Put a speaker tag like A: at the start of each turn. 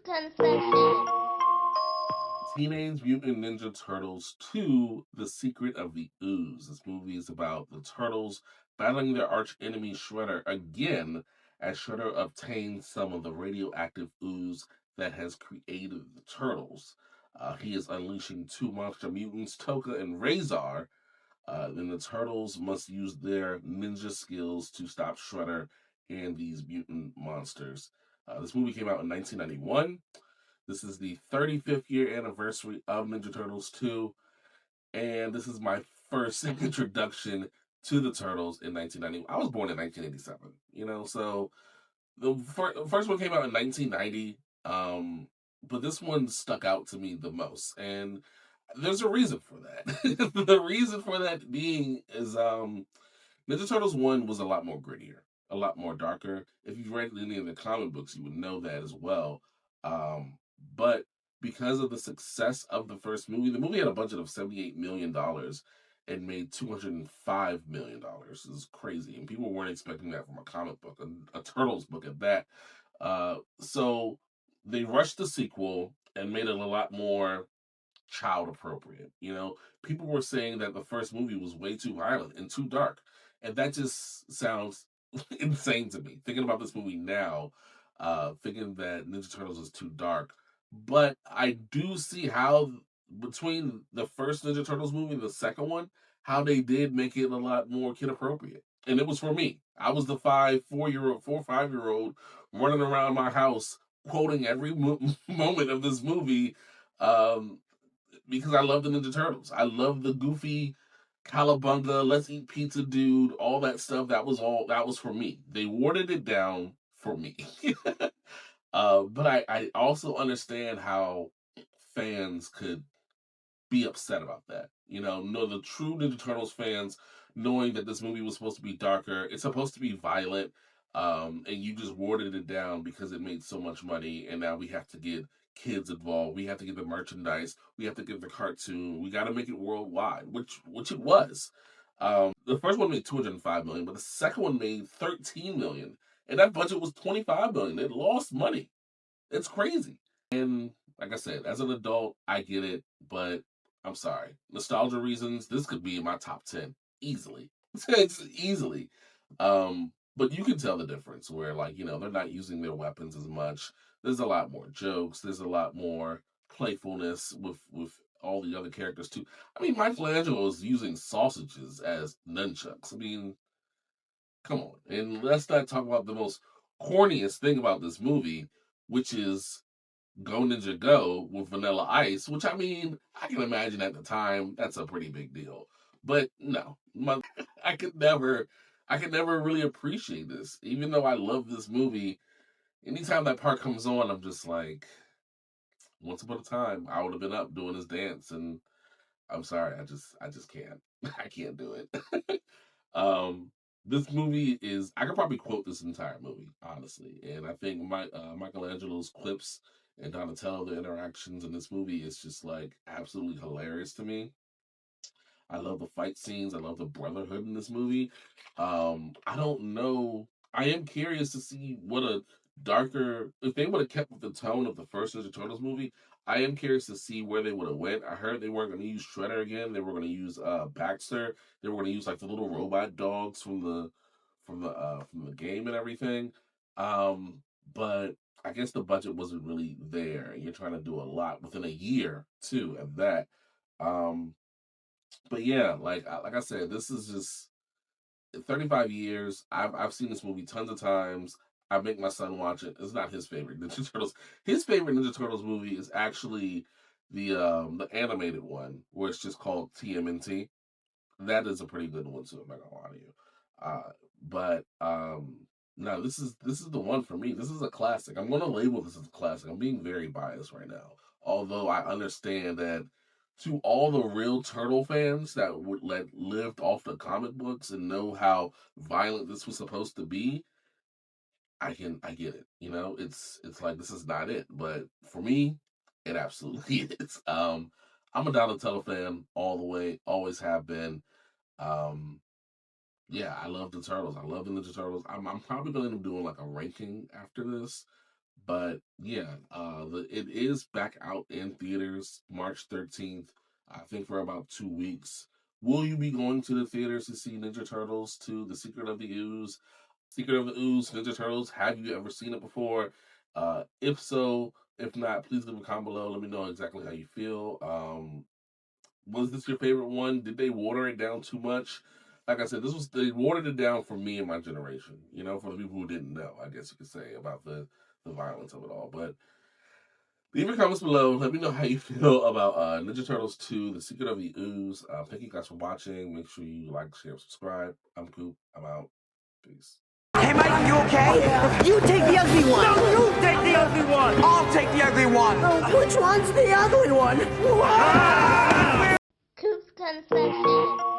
A: Concessions.
B: Teenage Mutant Ninja Turtles 2: The Secret of the Ooze. This movie is about the Turtles battling their arch enemy Shredder again as Shredder obtains some of the radioactive ooze that has created the Turtles. He is unleashing two monster mutants, Toka and Razor. Then the Turtles must use their ninja skills to stop Shredder and these mutant monsters. This movie came out in 1991. This is the 35th year anniversary of Ninja Turtles 2, and this is my first introduction to the Turtles in 1990. I was born in 1987, so the first one came out in 1990, but this one stuck out to me the most, and there's a reason for that. The reason for that being is Ninja Turtles 1 was a lot more grittier, a lot more darker. If you've read any of the comic books, you would know that as well. Um, but because of the success of the first movie, the movie had a budget of $78 million and made $205 million. This is crazy. And people weren't expecting that from a comic book, a Turtles book at that. So they rushed the sequel and made it a lot more child appropriate. People were saying that the first movie was way too violent and too dark, and that just sounds insane to me. Thinking about this movie now, thinking that Ninja Turtles is too dark, but I do see how between the first Ninja Turtles movie and the second one, how they did make it a lot more kid appropriate. And it was for me. I was the 5-year old running around my house quoting every moment of this movie, um, because I love the Ninja Turtles. I love the goofy Calabunga, let's eat pizza dude, all that stuff. That was for me. They watered it down for me. But I also understand how fans could be upset about that. No, the true Ninja Turtles fans, knowing that this movie was supposed to be darker, it's supposed to be violent, and you just watered it down because it made so much money, and now we have to get kids involved. We have to get the merchandise. We have to get the cartoon. We got to make it worldwide, which it was. The first one made 205 million, but the second one made 13 million, and that budget was 25 million. It lost money. It's crazy. And like I said, as an adult, I get it, but I'm sorry. Nostalgia reasons, this could be in my top 10 easily. It's easily. But you can tell the difference where, like, they're not using their weapons as much. There's a lot more jokes, there's a lot more playfulness with all the other characters too. I mean, Michelangelo is using sausages as nunchucks. I mean, come on. And let's not talk about the most corniest thing about this movie, which is Go Ninja Go with Vanilla Ice, which, I mean, I can imagine at the time that's a pretty big deal. But no, I I could never really appreciate this. Even though I love this movie, anytime that part comes on, I'm just like, once upon a time, I would have been up doing this dance, and I'm sorry, I just can't. I can't do it. um, this movie is, I could probably quote this entire movie, honestly. And I think Michelangelo's quips and Donatello, the interactions in this movie is just like absolutely hilarious to me. I love the fight scenes. I love the brotherhood in this movie. I don't know. I am curious to see what a darker, if they would have kept with the tone of the first Ninja Turtles movie. I am curious to see where they would have went. I heard they weren't going to use Shredder again. They were going to use Baxter. They were going to use like the little robot dogs from the game and everything. But I guess the budget wasn't really there. You're trying to do a lot within a year too of that. Um, but yeah, like I said, this is just 35 years. I've seen this movie tons of times. I make my son watch it. It's not his favorite Ninja Turtles. His favorite Ninja Turtles movie is actually the animated one where it's just called TMNT. That is a pretty good one too. I'm not gonna lie to you. But no, this is the one for me. This is a classic. I'm gonna label this as a classic. I'm being very biased right now, although I understand that to all the real turtle fans that would lived off the comic books and know how violent this was supposed to be, I get it. It's like this is not it, but for me, it absolutely is. I'm a Donatello fan all the way, always have been. Um, yeah, I love the Turtles. I love the Ninja Turtles. I'm probably going to end up doing like a ranking after this. But yeah, it is back out in theaters March 13th, I think for about 2 weeks. Will you be going to the theaters to see Ninja Turtles 2, The Secret of the Ooze? Secret of the Ooze, Ninja Turtles. Have you ever seen it before? If so, if not, please leave a comment below. Let me know exactly how you feel. Was this your favorite one? Did they water it down too much? Like I said, they watered it down for me and my generation. You know, for the people who didn't know, I guess you could say about the violence of it all. But leave your comments below. Let me know how you feel about Ninja Turtles 2, The Secret of the Ooze. Thank you guys for watching. Make sure you like, share, subscribe. I'm Coop. I'm out. Peace.
A: Hey, Mike, you okay?
C: Yeah. You take the ugly one.
A: No, you take the ugly one. I'll take the ugly one.
C: Which one's the ugly one?
D: Coops Concessions.